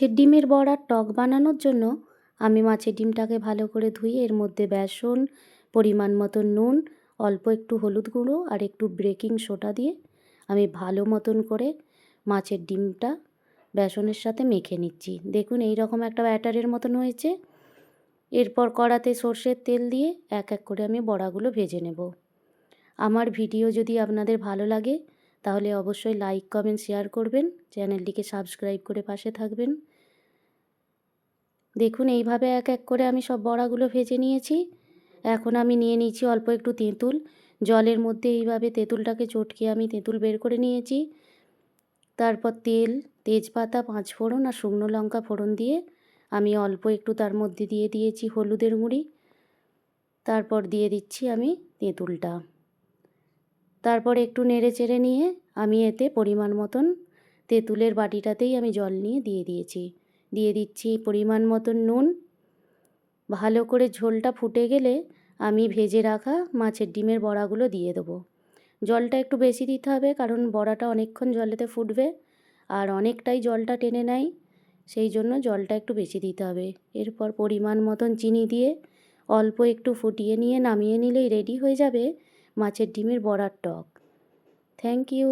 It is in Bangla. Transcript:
মাছের ডিমের বড়ার টক বানানোর জন্য আমি মাছের ডিমটাকে ভালো করে ধুয়ে এর মধ্যে বেসন, পরিমাণ মতো নুন, অল্প একটু হলুদ গুঁড়ো আর একটু বেকিং সোডা দিয়ে আমি ভালো মতন করে মাছের ডিমটা বেসনের সাথে মেখে নিচ্ছি। দেখুন এই রকম একটা ব্যাটারের মতন হয়েছে। এরপর কড়াতে সর্ষের তেল দিয়ে এক এক করে আমি বড়াগুলো ভেজে নেব। আমার ভিডিও যদি আপনাদের ভালো লাগে তাহলে অবশ্যই লাইক, কমেন্ট, শেয়ার করবেন। চ্যানেলটিকে সাবস্ক্রাইব করে পাশে থাকবেন। দেখুন এইভাবে এক এক করে আমি সব বড়াগুলো ভেজে নিয়েছি। এখন আমি নিয়ে নিয়েছি অল্প একটু তেঁতুল। জলের মধ্যে এইভাবে তেঁতুলটাকে চটকে আমি তেঁতুল বের করে নিয়েছি। তারপর তেল, তেজপাতা, পাঁচফোড়ন আর শুকনো লঙ্কা ফোড়ন দিয়ে আমি অল্প একটু তার মধ্যে দিয়ে দিয়েছি হলুদের গুঁড়ি। তারপর দিয়ে দিচ্ছি আমি তেঁতুলটা। তারপর একটু নেড়ে চেড়ে নিয়ে আমি এতে পরিমাণ মতন তেঁতুলের বাটিটাতেই আমি জল নিয়ে দিয়ে দিয়েছি। দিয়ে দিচ্ছি পরিমাণ মতন নুন। ভালো করে ঝোলটা ফুটে গেলে আমি ভেজে রাখা মাছের ডিমের বড়াগুলো দিয়ে দেবো। জলটা একটু বেশি দিতে হবে কারণ বড়াটা অনেকক্ষণ জলেতে ফুটবে আর অনেকটাই জলটা টেনে নেয়, সেই জন্য জলটা একটু বেশি দিতে হবে। এরপর পরিমাণ মতন চিনি দিয়ে অল্প একটু ফুটিয়ে নিয়ে নামিয়ে নিলেই রেডি হয়ে যাবে মাছের ডিমের বড়ার টক। Thank you.